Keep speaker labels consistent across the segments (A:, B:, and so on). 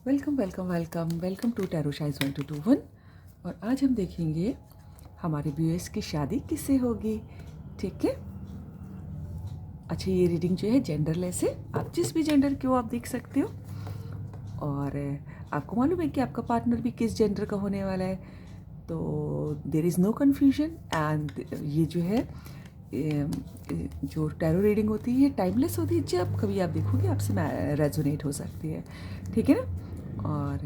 A: Welcome welcome welcome welcome to tarot शाइज 1221। और आज हम देखेंगे हमारे व्यूअर्स की शादी किससे होगी। ठीक है। अच्छा, ये रीडिंग जो है जेंडरलेस है, आप जिस भी जेंडर के हो आप देख सकते हो। और आपको मालूम है कि आपका पार्टनर भी किस जेंडर का होने वाला है, तो there is no confusion. And ये जो है जो टैरो रीडिंग होती है ये टाइमलेस होती है, जब कभी आप देखोगे आपसे रेजोनेट हो सकती है। ठीक है ना। और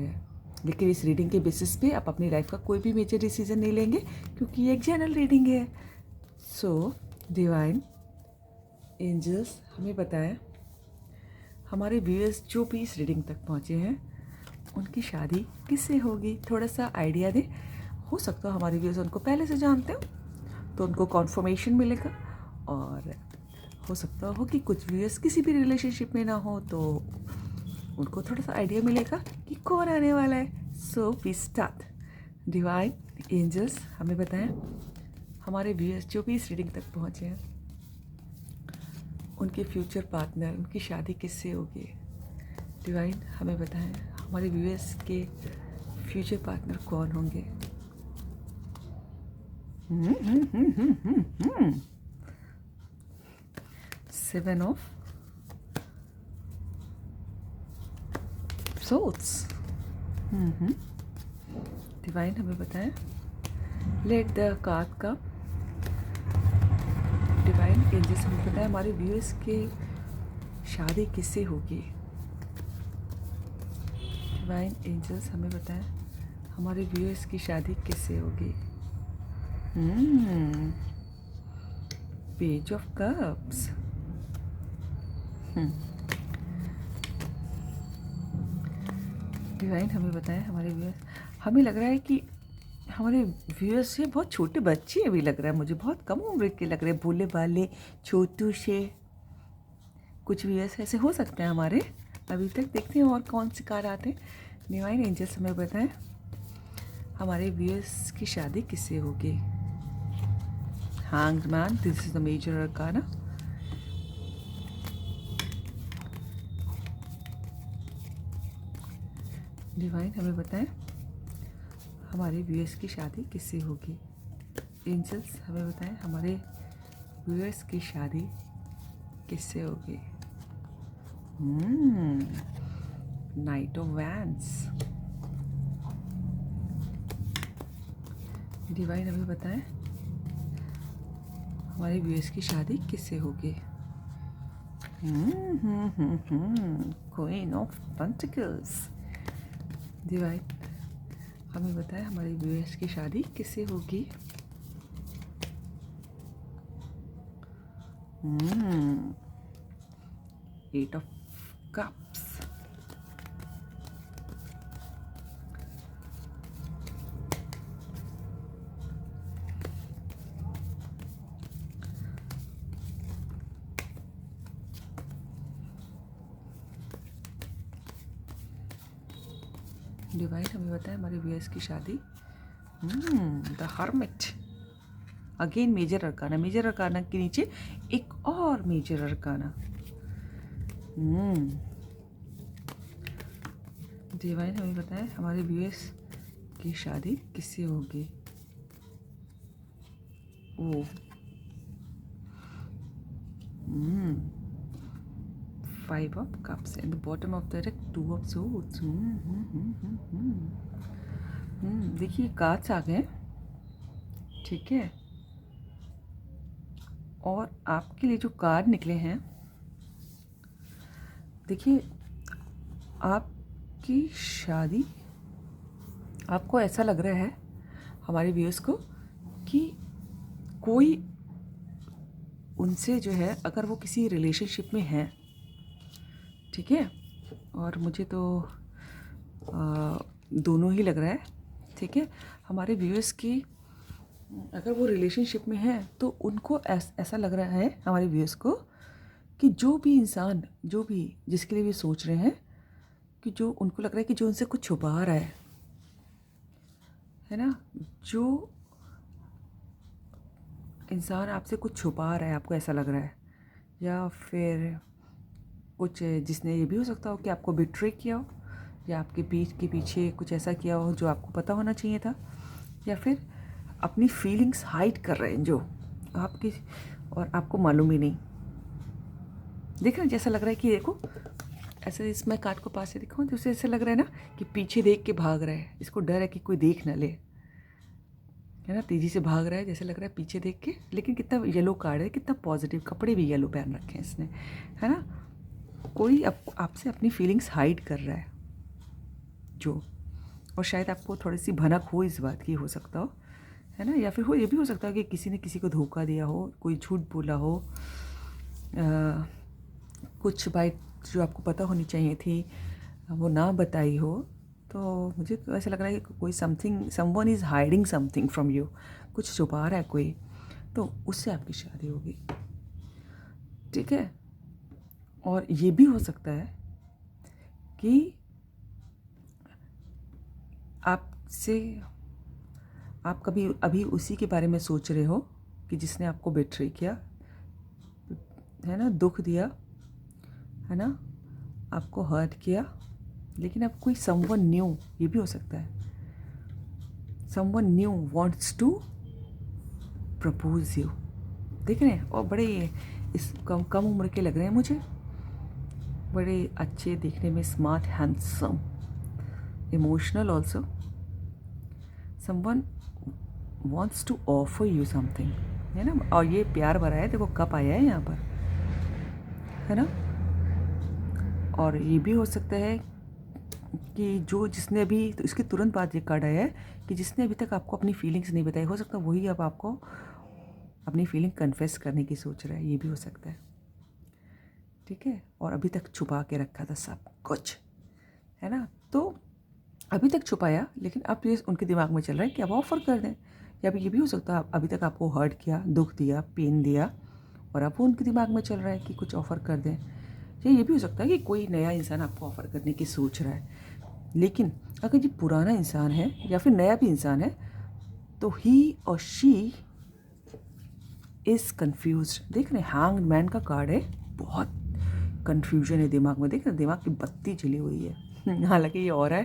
A: लेकिन इस रीडिंग के बेसिस पे आप अपनी लाइफ का कोई भी मेजर डिसीजन नहीं लेंगे, क्योंकि ये एक जनरल रीडिंग है। सो डिवाइन एंजल्स हमें बताएं, हमारे व्यूअर्स जो भी इस रीडिंग तक पहुँचे हैं उनकी शादी किससे होगी, थोड़ा सा आइडिया दें। हो सकता है हमारे व्यूअर्स उनको पहले से जानते हो तो उनको कॉन्फर्मेशन मिलेगा, और हो सकता हो कि कुछ व्यूअर्स किसी भी रिलेशनशिप में ना हो तो उनको थोड़ा सा आइडिया मिलेगा कि कौन आने वाला है। So we start. Divine angels हमें बताएं, हमारे व्यूअर्स जो भी इस रीडिंग तक पहुँचे हैं उनके फ्यूचर पार्टनर, उनकी शादी किससे होगी। डिवाइन हमें बताएं, हमारे व्यूअर्स के फ्यूचर पार्टनर कौन होंगे। Seven of swords. डिवाइन हमें बताएं, लेट द कार्ड का डिवाइन एंजल्स हमें बताएं हमारे व्यूअर्स के शादी किससे होगी। डिवाइन एंजल्स हमें बताएं हमारे व्यूअर्स की शादी किससे होगी। Page of cups. डिवाइन हमें बताएं हमारे व्यूअर्स, हमें लग रहा है कि हमारे व्यूअर्स से बहुत छोटे बच्चे भी लग रहा है, मुझे बहुत कम उम्र के लग रहे हैं, भोले भाले छोटू से। कुछ व्यूअर्स ऐसे हो सकते हैं हमारे। अभी तक देखते हैं और कौन से कार्ड आते हैं। डिवाइन एंजल्स हमें बताएं हमारे व्यूअर्स की शादी किससे होगी। Hanged man, this is the major arcana. Divine हमें बताएं हमारे व्यूअर्स की शादी किससे होगी। एंजल्स हमें बताएं हमारे व्यूअर्स की शादी किससे होगी। Night of vents. डिवाइन हमें बताएं हमारे व्यूअर्स की शादी किससे होगी। Queen of pentacles. डिवाइन हमें बताएं हमारे व्यूअर्स की शादी किससे होगी। Eight of cups. डिवाइन हमें बताएं हमारे व्यूअर्स की शादी। The hermit. Again major arcana, major arcana के नीचे एक और मेजर अरकाना। डिवाइन हमें बताएं हमारे व्यूअर्स की शादी किससे होगी। Oh five of cups and the bottom of the deck two of swords. देखिए कार्ड्स आ गए। ठीक है, और आपके लिए जो कार्ड निकले हैं, देखिए आपकी शादी, आपको ऐसा लग रहा है हमारे व्यूअर्स को कि कोई उनसे जो है, अगर वो किसी रिलेशनशिप में है, ठीक है, और मुझे तो दोनों ही लग रहा है। ठीक है, हमारे व्यूअर्स की अगर वो रिलेशनशिप में है तो उनको ऐसा लग रहा है हमारे व्यूअर्स को कि जो भी इंसान, जो भी जिसके लिए भी सोच रहे हैं, कि जो उनको लग रहा है कि जो उनसे कुछ छुपा रहा है ना, जो इंसान आपसे कुछ छुपा रहा है, आपको ऐसा लग रहा है, या फिर कुछ जिसने, ये भी हो सकता हो कि आपको बिट्रे किया हो, या आपके पीठ के पीछे कुछ ऐसा किया हो जो आपको पता होना चाहिए था, या फिर अपनी फीलिंग्स हाइड कर रहे हैं जो आपकी और आपको मालूम ही नहीं। देख रहे हैं, जैसा लग रहा है कि देखो ऐसे इसमें काट को पास से दिखाऊं तो उसे ऐसा लग रहा है ना कि पीछे देख के भाग रहा है, इसको डर है कि कोई देख ना ले, है ना। तेज़ी से भाग रहा है, जैसे लग रहा है पीछे देख के, लेकिन कितना येलो कार्ड है, कितना पॉजिटिव, कपड़े भी येलो पहन रखे हैं इसने, है ना। कोई आपसे अपनी फीलिंग्स हाइड कर रहा है जो, और शायद आपको थोड़ी सी भनक हो इस बात की, हो सकता हो, है ना। या फिर ये भी हो सकता है कि किसी ने किसी को धोखा दिया हो, कोई झूठ बोला हो, कुछ बात जो आपको पता होनी चाहिए थी वो ना बताई हो। तो मुझे तो ऐसा लग रहा है कि कोई someone is hiding something from you, कुछ छुपा रहा है कोई, तो उससे आपकी शादी होगी, ठीक है। और ये भी हो सकता है कि आपसे आप कभी अभी उसी के बारे में सोच रहे हो कि जिसने आपको बेट्रे किया, है ना, दुख दिया, है ना, आपको हर्ट किया, लेकिन अब कोई समवन न्यू, ये भी हो सकता है, someone new wants to propose you. देख रहे हैं, और बड़े इस कम उम्र के लग रहे हैं मुझे, बड़े अच्छे दिखने में, smart, handsome, emotional also. Someone wants to offer you something, है ना। और ये प्यार भरा है, देखो कप आया है यहाँ पर, है ना। और ये भी हो सकता है कि जिसने अभी, तो इसके तुरंत बाद ये कार्ड आया है कि जिसने अभी तक आपको अपनी फीलिंग्स नहीं बताई, हो सकता है वही अब आपको अपनी फीलिंग कन्फेस करने की सोच रहा है, ये भी हो सकता है, ठीक है। और अभी तक छुपा के रखा था सब कुछ, है ना। तो अभी तक छुपाया, लेकिन अब ये उनके दिमाग में चल रहा है कि अब ऑफ़र कर दें। या अभी ये भी हो सकता है अभी तक आपको हर्ट किया, दुख दिया, पेन दिया, और अब वो उनके दिमाग में चल रहा है कि कुछ ऑफ़र कर दें। या ये भी हो सकता है कि कोई नया इंसान आपको ऑफ़र करने की सोच रहा है, लेकिन अगर ये पुराना इंसान है या फिर नया भी इंसान है, तो ही और शी इज़ कन्फ्यूज्ड। देख रहे हैं, हैंग्ड मैन का कार्ड है, बहुत कन्फ्यूजन है दिमाग में, देख रहे हैं दिमाग की बत्ती जली हुई है हालांकि ये और है,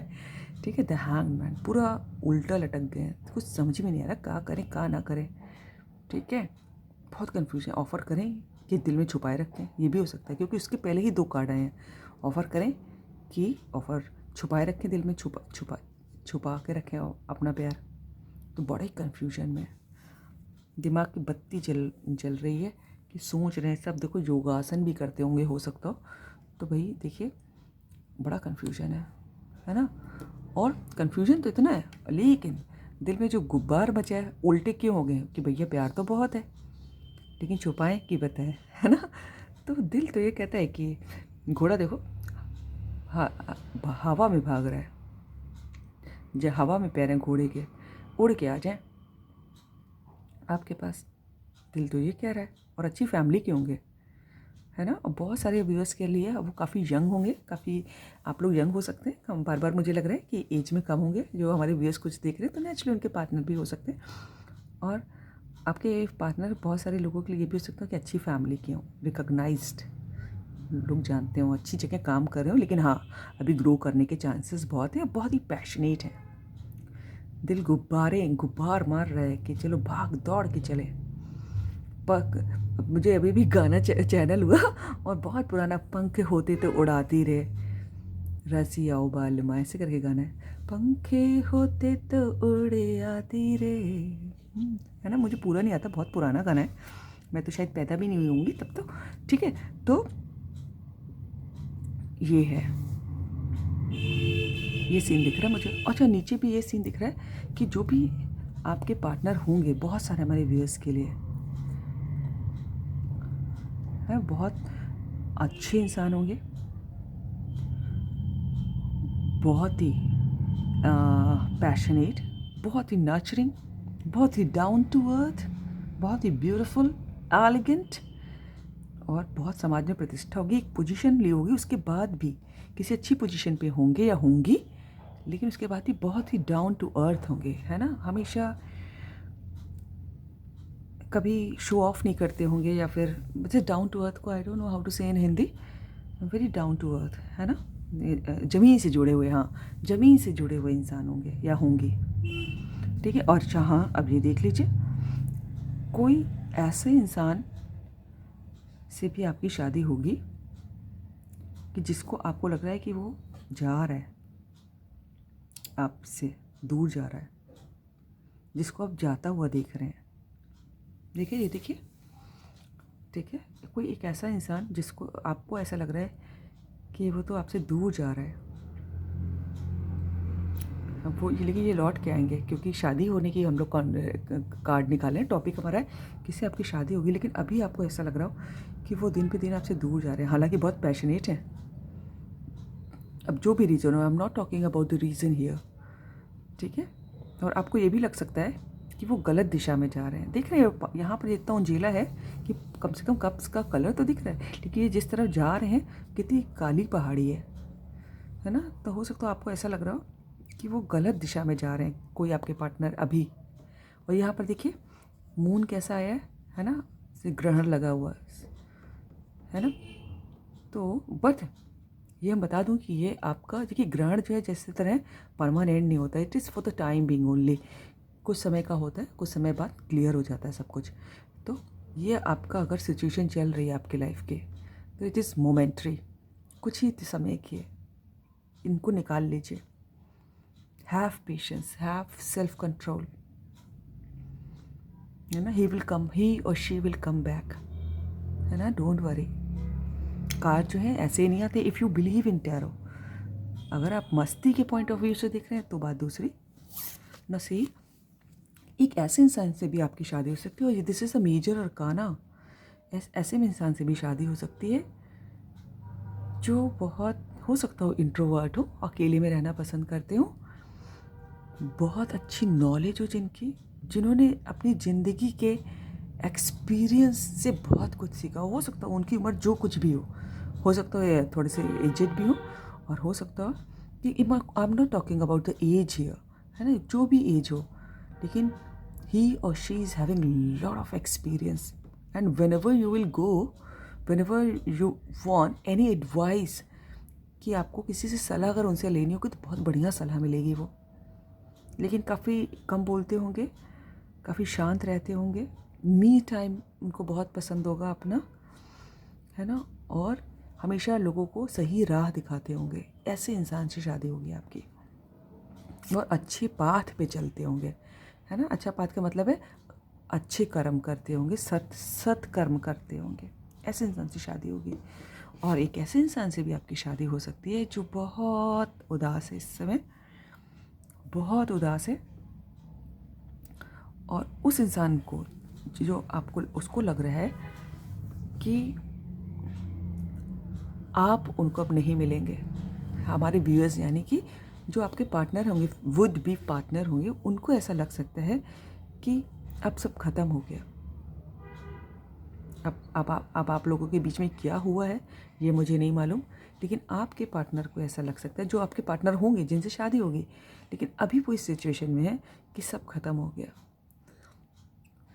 A: ठीक है। द हैंग्ड मैन पूरा उल्टा लटक गए हैं, कुछ समझ में नहीं आ रहा क्या करें क्या ना करें, ठीक है। बहुत कन्फ्यूजन, ऑफ़र करें कि दिल में छुपाए रखें, ये भी हो सकता है, क्योंकि उसके पहले ही 2 कार्ड आए हैं। ऑफ़र करें कि ऑफ़र छुपाए रखें, दिल में छुपा के रखें अपना प्यार। तो बड़ा ही कन्फ्यूजन में, दिमाग की बत्ती जल रही है कि सोच रहे हैं सब। देखो योगासन भी करते होंगे, हो सकता हो, तो भाई देखिए बड़ा कन्फ्यूजन है ना। और कन्फ्यूजन तो इतना है, लेकिन दिल में जो गुब्बार बचा है, उल्टे क्यों हो गए कि भैया प्यार तो बहुत है, लेकिन छुपाएं कि बताएं, है ना। तो दिल तो ये कहता है कि घोड़ा देखो हवा में भाग रहा है, जो हवा में पैर हैं घोड़े के, उड़ के आ जाएं आपके पास, दिल तो ये कह रहा है। और अच्छी फैमिली के होंगे, है ना। और बहुत सारे व्यूअर्स के लिए वो काफ़ी यंग होंगे, काफ़ी आप लोग यंग हो सकते हैं, हम बार मुझे लग रहा है कि एज में कम होंगे जो हमारे व्यूअर्स कुछ देख रहे हैं, तो नेचुरली उनके पार्टनर भी हो सकते हैं। और आपके पार्टनर बहुत सारे लोगों के लिए ये भी हो सकता है कि अच्छी फैमिली के हों, रिकॉग्नाइज्ड लोग जानते हो, अच्छी जगह काम कर रहे हो, लेकिन हाँ अभी ग्रो करने के चांसेस बहुत हैं, बहुत ही पैशनेट हैं। दिल गुब्बार मार रहा है कि चलो भाग दौड़ के चले। मुझे अभी भी गाना चैनल हुआ और बहुत पुराना, पंख होते तो उड़ाती रे, रसिया बालमा, ऐसे करके गाना है, पंखे होते तो उड़े आती रे, है ना। मुझे पूरा नहीं आता, बहुत पुराना गाना है, मैं तो शायद पैदा भी नहीं हुई होंगी तब तो, ठीक है। तो ये है, ये सीन दिख रहा है मुझे। अच्छा नीचे भी ये सीन दिख रहा है कि जो भी आपके पार्टनर होंगे, बहुत सारे हमारे व्यूअर्स के लिए है, बहुत अच्छे इंसान होंगे, बहुत ही पैशनेट, बहुत ही नर्चरिंग, बहुत ही डाउन टू अर्थ, बहुत ही ब्यूटीफुल, एलिगेंट, और बहुत समाज में प्रतिष्ठा होगी, एक पोजीशन ली होगी, उसके बाद भी किसी अच्छी पोजीशन पे होंगे या होंगी, लेकिन उसके बाद भी बहुत ही डाउन टू अर्थ होंगे, है ना। हमेशा कभी शो ऑफ नहीं करते होंगे, या फिर जैसे डाउन टू अर्थ को I don't know how to say in Hindi, very down to earth, है ना। ज़मीन से जुड़े हुए, हाँ ज़मीन से जुड़े हुए इंसान होंगे या होंगी, ठीक है। और हाँ अब ये देख लीजिए, कोई ऐसे इंसान से भी आपकी शादी होगी कि जिसको आपको लग रहा है कि वो जा रहा है, आपसे दूर जा रहा है, जिसको आप जाता हुआ देख रहे हैं। देखिए ये देखिए, ठीक है, कोई एक ऐसा इंसान जिसको आपको ऐसा लग रहा है कि वो तो आपसे दूर जा रहा है। अब वो लेकिन ये लौट के आएंगे, क्योंकि शादी होने की हम लोग कार्ड निकाले हैं। टॉपिक हमारा है किसी आपकी शादी होगी, लेकिन अभी आपको ऐसा लग रहा हो कि वो दिन पे दिन आपसे दूर जा रहे हैं, हालांकि बहुत पैशनेट हैं। अब जो भी रीज़न हो, आई am not talking about the reason here, ठीक है। और आपको ये भी लग सकता है कि वो गलत दिशा में जा रहे हैं। देख रहे हैं यहाँ पर इतना उंजीला है कि कम से कम कप्स का कलर तो दिख रहा है, लेकिन ये जिस तरफ जा रहे हैं कितनी काली पहाड़ी है ना। तो हो सकता है आपको ऐसा लग रहा हो कि वो गलत दिशा में जा रहे हैं, कोई आपके पार्टनर अभी। और यहाँ पर देखिए मून कैसा आया है ना, ग्रहण लगा हुआ है ना। तो बट ये हम बता दूं कि ये आपका देखिए ग्रहण जो है जैसे तरह परमानेंट नहीं होता, it is for the time being only. कुछ समय का होता है, कुछ समय बाद क्लियर हो जाता है सब कुछ। तो ये आपका अगर सिचुएशन चल रही है आपके लाइफ के, तो इट इज़ मोमेंट्री, कुछ ही समय की है, इनको निकाल लीजिए। Have patience, have self control, है ना। ही विल कम, ही और शी विल कम बैक, है ना। Don't worry. कार्ड जो है ऐसे ही नहीं आते if you believe in tarot. अगर आप मस्ती के पॉइंट ऑफ व्यू से देख रहे हैं तो बात दूसरी न सही। एक ऐसे इंसान से भी आपकी शादी हो सकती है, और this is a major arcana. ऐसे में इंसान से भी शादी हो सकती है जो बहुत हो सकता हो इंट्रोवर्ट हो, अकेले में रहना पसंद करते हो, बहुत अच्छी नॉलेज हो जिनकी, जिन्होंने अपनी ज़िंदगी के एक्सपीरियंस से बहुत कुछ सीखा हो सकता है उनकी उम्र जो कुछ भी हो सकता है थोड़े से एजेड भी हो, और हो सकता है कि I am not talking about the age here, है ना, जो भी एज हो, लेकिन ही और she is having lot of experience. And whenever you will go, whenever you want any advice, कि आपको किसी से सलाह अगर उनसे लेनी होगी तो बहुत बढ़िया सलाह मिलेगी वो, लेकिन काफ़ी कम बोलते होंगे, काफ़ी शांत रहते होंगे, मी टाइम उनको बहुत पसंद होगा अपना, है ना, और हमेशा लोगों को सही राह दिखाते होंगे। ऐसे इंसान से शादी होगी आपकी, और अच्छे पाथ पे चलते होंगे, है ना। अच्छा पाथ का मतलब है अच्छे कर्म करते होंगे, सत कर्म करते होंगे, ऐसे इंसान से शादी होगी। और एक ऐसे इंसान से भी आपकी शादी हो सकती है जो बहुत उदास है इस समय, बहुत उदास है, और उस इंसान को जो आपको उसको लग रहा है कि आप उनको अब नहीं मिलेंगे। हमारे व्यूअर्स यानी कि जो आपके पार्टनर होंगे, वुड बी पार्टनर होंगे, उनको ऐसा लग सकता है कि अब सब खत्म हो गया। अब आप लोगों के बीच में क्या हुआ है ये मुझे नहीं मालूम, लेकिन आपके पार्टनर को ऐसा लग सकता है, जो आपके पार्टनर होंगे जिनसे शादी होगी, लेकिन अभी वो इस सिचुएशन में है कि सब खत्म हो गया,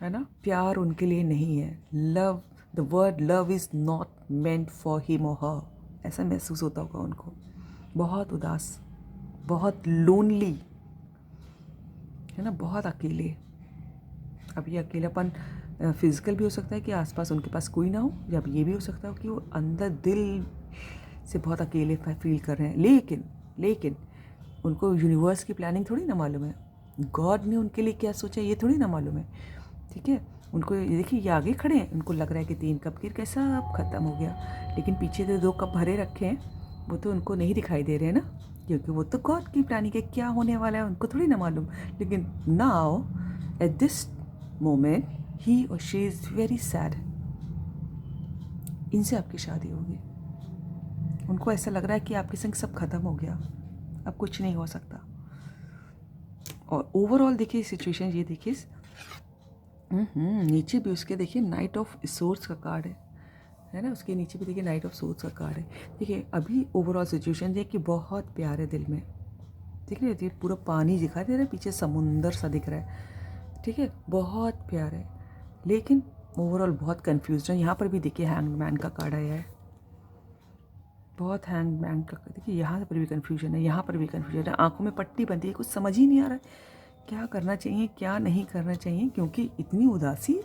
A: है ना। प्यार उनके लिए नहीं है, love, the word love is not meant for him और हर, ऐसा महसूस होता होगा उनको। बहुत उदास, बहुत लोनली, है ना, बहुत अकेले। अब ये अकेलापन फिज़िकल भी हो सकता है कि आसपास उनके पास कोई ना हो, या ये भी हो सकता है कि वो अंदर दिल से बहुत अकेले फील कर रहे हैं। लेकिन उनको यूनिवर्स की प्लानिंग थोड़ी ना मालूम है, गॉड ने उनके लिए क्या सोचा ये थोड़ी ना मालूम है, ठीक है। उनको देखिए ये आगे खड़े हैं, उनको लग रहा है कि 3 कप गिर गए, सब खत्म हो गया, लेकिन पीछे से 2 कप भरे रखे हैं, वो तो उनको नहीं दिखाई दे रहे हैं ना, क्योंकि वो तो गॉड की प्लानिंग है, क्या होने वाला है उनको थोड़ी ना मालूम। लेकिन नाउ एट दिस मोमेंट ही और शी इज़ वेरी सैड। इनसे आपकी शादी होगी, उनको ऐसा लग रहा है कि आपके संग सब खत्म हो गया, अब कुछ नहीं हो सकता। और ओवरऑल देखिए सिचुएशन ये देखिए, नीचे भी उसके देखिए नाइट ऑफ सोर्ड्स का कार्ड है ना, उसके नीचे भी देखिए नाइट ऑफ सोर्ड्स का कार्ड है। देखिए अभी ओवरऑल सिचुएशन देखिए कि बहुत प्यार है दिल में, देख रहे हैं पूरा पानी दिखाई दे रहा है, पीछे समुंदर सा दिख रहा है, ठीक है, बहुत प्यार है, लेकिन ओवरऑल बहुत कन्फ्यूज है। यहाँ पर भी देखिए हैंगमैन का कार्ड आया है, बहुत हैंग बैंग का। देखिए यहाँ पर भी कन्फ्यूजन है, यहाँ पर भी कन्फ्यूजन है, आंखों में पट्टी बंधी है, कुछ समझ ही नहीं आ रहा है क्या करना चाहिए क्या नहीं करना चाहिए, क्योंकि इतनी उदासी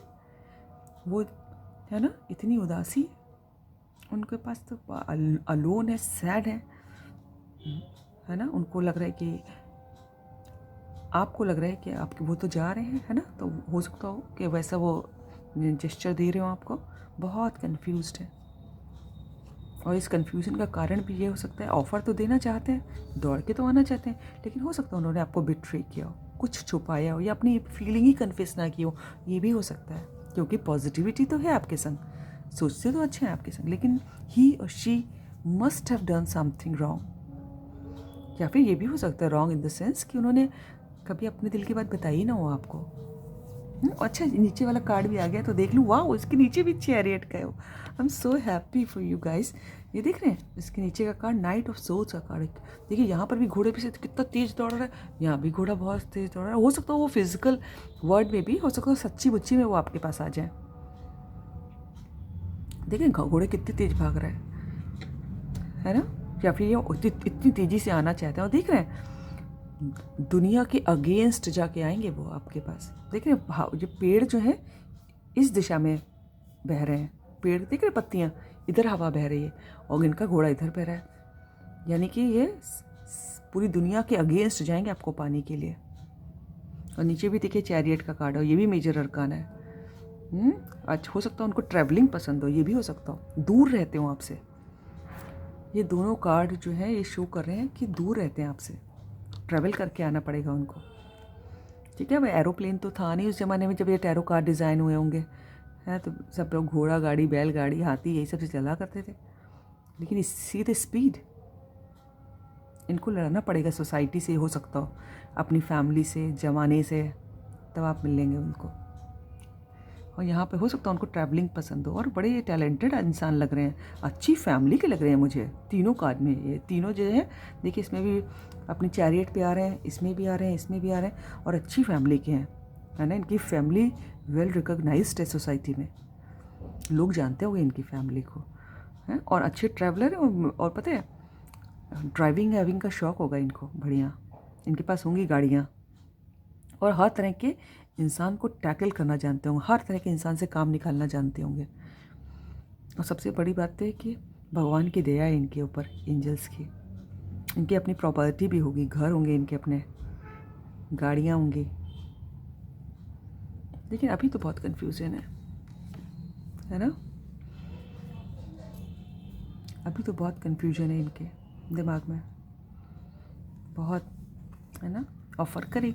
A: वो है ना, इतनी उदासी उनके पास तो अलोन है, सैड है ना। उनको लग रहा है कि आपको लग रहा है कि आपके वो तो जा रहे हैं, है ना, तो हो सकता हो कि वैसा वो जेस्चर दे रहे हो आपको। बहुत कंफ्यूज्ड है, और इस कंफ्यूजन का कारण भी ये हो सकता है, ऑफ़र तो देना चाहते हैं, दौड़ के तो आना चाहते हैं, लेकिन हो सकता है उन्होंने आपको बिट्रे किया हो, कुछ छुपाया हो, या अपनी फीलिंग ही कन्फेस ना की हो, ये भी हो सकता है। क्योंकि पॉजिटिविटी तो है आपके संग, सोचते तो अच्छे हैं आपके संग, लेकिन ही और she must have done something wrong. या फिर ये भी हो सकता है रॉन्ग इन द सेंस कि उन्होंने कभी अपने दिल की बात बताई ही ना हो आपको। अच्छा, नीचे वाला कार्ड भी आ गया तो देख लूँ। वाह, इसके नीचे भी चैरियट का है। आई am so happy for you guys. ये देख रहे हैं, इसके नीचे का कार्ड नाइट ऑफ सोल्स का कार्ड। देखिए यहाँ पर भी घोड़े पे से कितना तेज दौड़ रहा है, यहाँ भी घोड़ा बहुत तेज दौड़ रहा है। हो सकता है वो फिजिकल वर्ड में भी, हो सकता है सच्ची मुच्ची में वो आपके पास आ जाए। देखिए घोड़े कितनी तेज भाग रहा है ना। या फिर ये इतनी तेजी से आना चाहते हैं, और देख रहे हैं दुनिया के अगेंस्ट जाके आएंगे वो आपके पास। देख रहे हैं जो पेड़ जो है इस दिशा में बह रहे हैं, पेड़ देख रहे पत्तियाँ इधर हवा बह रही है, और इनका घोड़ा इधर बह रहा है। यानी कि ये पूरी दुनिया के अगेंस्ट जाएंगे आपको पाने के लिए। और नीचे भी देखिए चैरियट का कार्ड है, ये भी मेजर अरकान है। अच्छा, हो सकता है उनको ट्रैवलिंग पसंद हो, ये भी हो सकता हो, दूर रहते हो आपसे। ये दोनों कार्ड जो है ये शो कर रहे हैं कि दूर रहते हैं आपसे, ट्रैवल करके आना पड़ेगा उनको। ठीक है, भाई एरोप्लेन तो था नहीं उस ज़माने में जब ये टैरो कार्ड डिज़ाइन हुए होंगे, है तो सब लोग घोड़ा गाड़ी, बैलगाड़ी, हाथी यही सब से चला करते थे। लेकिन इसी द स्पीड इनको लड़ना पड़ेगा सोसाइटी से, हो सकता हो अपनी फैमिली से, जमाने से, तब आप मिलेंगे उनको। और यहाँ पे हो सकता है उनको ट्रैवलिंग पसंद हो, और बड़े टैलेंटेड इंसान लग रहे हैं, अच्छी फैमिली के लग रहे हैं मुझे तीनों कार्ड में। ये तीनों जो है देखिए, इसमें भी अपनी चैरियट पे आ रहे हैं, इसमें भी आ रहे हैं, इसमें भी आ रहे हैं, और अच्छी फैमिली के हैं, है ना। इनकी फैमिली वेल रिकॉग्नाइज्ड है सोसाइटी में, लोग जानते होंगे इनकी फैमिली को, है। और अच्छे ट्रैवलर हैं, और पता है ड्राइविंग हैविंग का शौक़ होगा इनको बढ़िया। इनके पास होंगी गाड़ियाँ, और हर तरह के इंसान को टैकल करना जानते होंगे, हर तरह के इंसान से काम निकालना जानते होंगे। और सबसे बड़ी बात तो है कि भगवान की दया है इनके ऊपर, एंजल्स की। इनकी अपनी प्रॉपर्टी भी होगी, घर होंगे इनके अपने, गाड़ियाँ होंगी। लेकिन अभी तो बहुत कन्फ्यूजन है ना। अभी तो बहुत कन्फ्यूजन है इनके दिमाग में, बहुत, है ना। ऑफर करे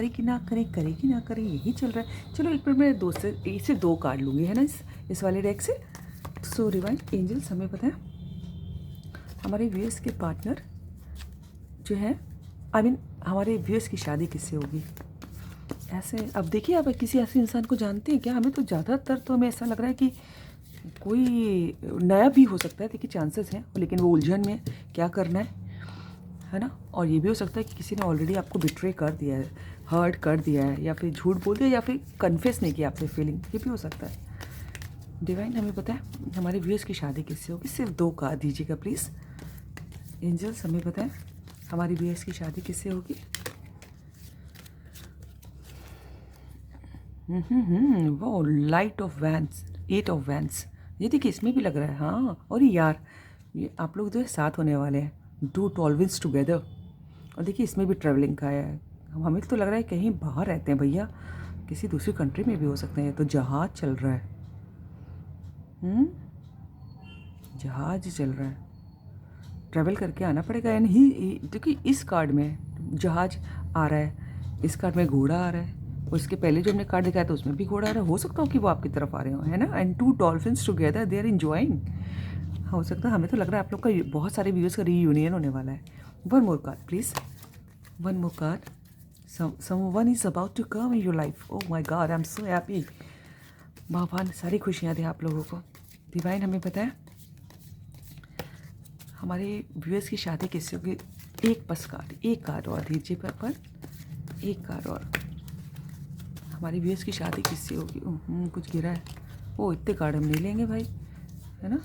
A: कि ना करे, करे कि ना करे, यही चल रहा है। चलो एक मिनट मैं इसे दो कार्ड लूँगी, है ना, इस वाले डेक से। सो डिवाइन एंजल्स हमें पता है हमारे व्यूअर्स के पार्टनर जो है, हमारे व्यूअर्स की शादी किससे होगी। ऐसे अब देखिए, आप किसी ऐसे इंसान को जानते हैं क्या? हमें तो ज़्यादातर तो हमें ऐसा लग रहा है कि कोई नया भी हो सकता है, देखिए चांसेस हैं, लेकिन वो उलझन में क्या करना है ना। और ये भी हो सकता है कि किसी ने ऑलरेडी आपको बिट्रे कर दिया है, हर्ट कर दिया है, या फिर झूठ बोल दिया, या फिर कन्फेस नहीं किया आपसे फीलिंग, ये भी हो सकता है। डिवाइन हमें पता है हमारे व्यूअर्स की शादी किससे होगी, सिर्फ दो कार्ड दीजिएगा प्लीज़। एंजल्स हमें पता है हमारी व्यूअर्स की शादी किससे होगी। वो light of vents, 8 of vents, ये देखिए इसमें भी लग रहा है। हाँ, और यार ये आप लोग जो है साथ होने वाले हैं, डू टॉलविंस टुगेदर। और देखिए इसमें भी ट्रैवलिंग का है। हमें तो लग रहा है कहीं बाहर रहते हैं भैया, किसी दूसरी कंट्री में भी हो सकते हैं। तो जहाज चल रहा है, जहाज चल रहा है, ट्रैवल करके आना पड़ेगा। यानी क्योंकि इस कार्ड में जहाज आ रहा है, इस कार्ड में घोड़ा आ रहा है, उसके पहले जो हमने कार्ड दिखाया था उसमें भी घोड़ा आ रहा है। हो सकता हो कि वो आपकी तरफ आ रहे हो, है ना। And 2 dolphins together they are enjoying. हो सकता है, हमें तो लग रहा है आप लोग का बहुत सारे व्यूअर्स का रीयूनियन होने वाला है। One more card please, one more card. Someone is about to come in your life. Oh my God, I am so happy. भगवान सारी खुशियाँ दे आप लोगों को। डिवाइन हमें पता है हमारे व्यूअर्स की शादी किससे होगी। एक बस कार्ड, एक कार्ड और दीजिए पर एक कार्ड और। हमारी व्यूअर्स की शादी किससे होगी। कुछ गिरा है। ओ इतने कार्ड हम नहीं लेंगे भाई, है ना।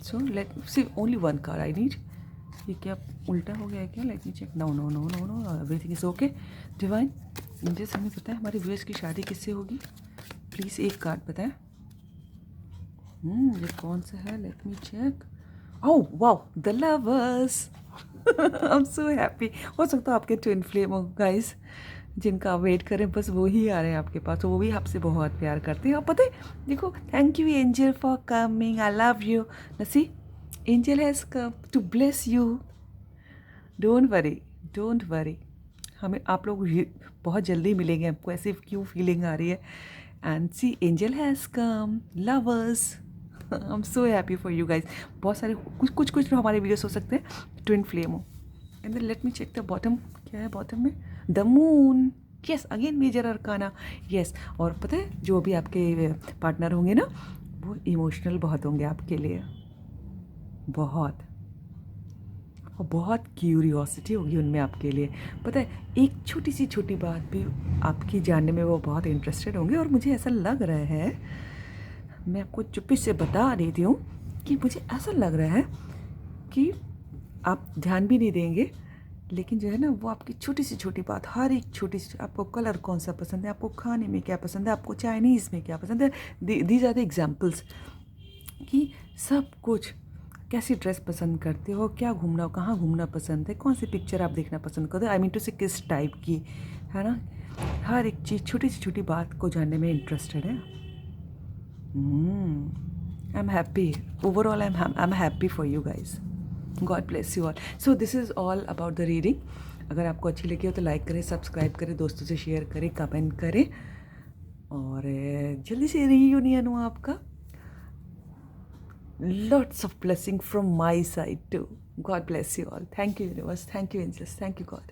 A: So let see only one card I need. ये क्या उल्टा हो गया है क्या? Let me check. No no no no no, everything is okay. Divine angels हमें पता है हमारे व्यूअर्स की शादी किससे होगी? प्लीज़ एक कार्ड बताएं। ये कौन सा है? Let me check. Oh wow, the lovers. I am so happy. हो सकता है आपके ट्विन फ्लेम हो गाइस, जिनका आप वेट करें, बस वो ही आ रहे हैं आपके पास, तो वो भी आपसे बहुत प्यार करते हैं। और पता है, देखो, thank you angel for coming, I love you. नसी, angel has come to bless you. Don't worry, don't worry. हमें आप लोग बहुत जल्दी मिलेंगे। आपको ऐसी क्यों फीलिंग आ रही है? And see, angel has come, lovers. I am so happy for you guys. बहुत सारे कुछ हमारे वीडियोस हो सकते हैं ट्विन फ्लेम हो। And then let me check the bottom. क्या है बॉटम में? The moon. Yes, again major arcana. Yes. और पता है, जो भी आपके पार्टनर होंगे ना, वो इमोशनल बहुत होंगे आपके लिए, बहुत। और बहुत क्यूरियोसिटी होगी उनमें आपके लिए। पता है, एक छोटी सी छोटी बात भी आपकी जानने में वो बहुत इंटरेस्टेड होंगे। और मुझे ऐसा लग रहा है, मैं आपको चुप्पी से बता देती हूँ कि मुझे ऐसा लग रहा है कि आप ध्यान भी नहीं देंगे, लेकिन जो है ना, वो आपकी छोटी सी छोटी बात, हर एक छोटी सी, आपको कलर कौन सा पसंद है, आपको खाने में क्या पसंद है, आपको चाइनीज़ में क्या पसंद है, दीज आर द एग्जाम्पल्स कि सब कुछ, कैसी ड्रेस पसंद करते हो, क्या घूमना, कहाँ घूमना पसंद है, कौन सी पिक्चर आप देखना पसंद करते हो, आई मीन टू से किस टाइप की, है ना। हर एक चीज़, छोटी सी छोटी बात को जानने में इंटरेस्टेड है। I am happy overall. I am happy for you guys. God bless you all. So this is all about the reading. अगर आपको अच्छी लगी हो तो लाइक करें, सब्सक्राइब करें, दोस्तों से शेयर करें, कमेंट करें, और जल्दी से रीयूनियन हो आपका। Lots of blessing from my side too. God bless you all. Thank you, universe. Thank you, angels. Thank you, God.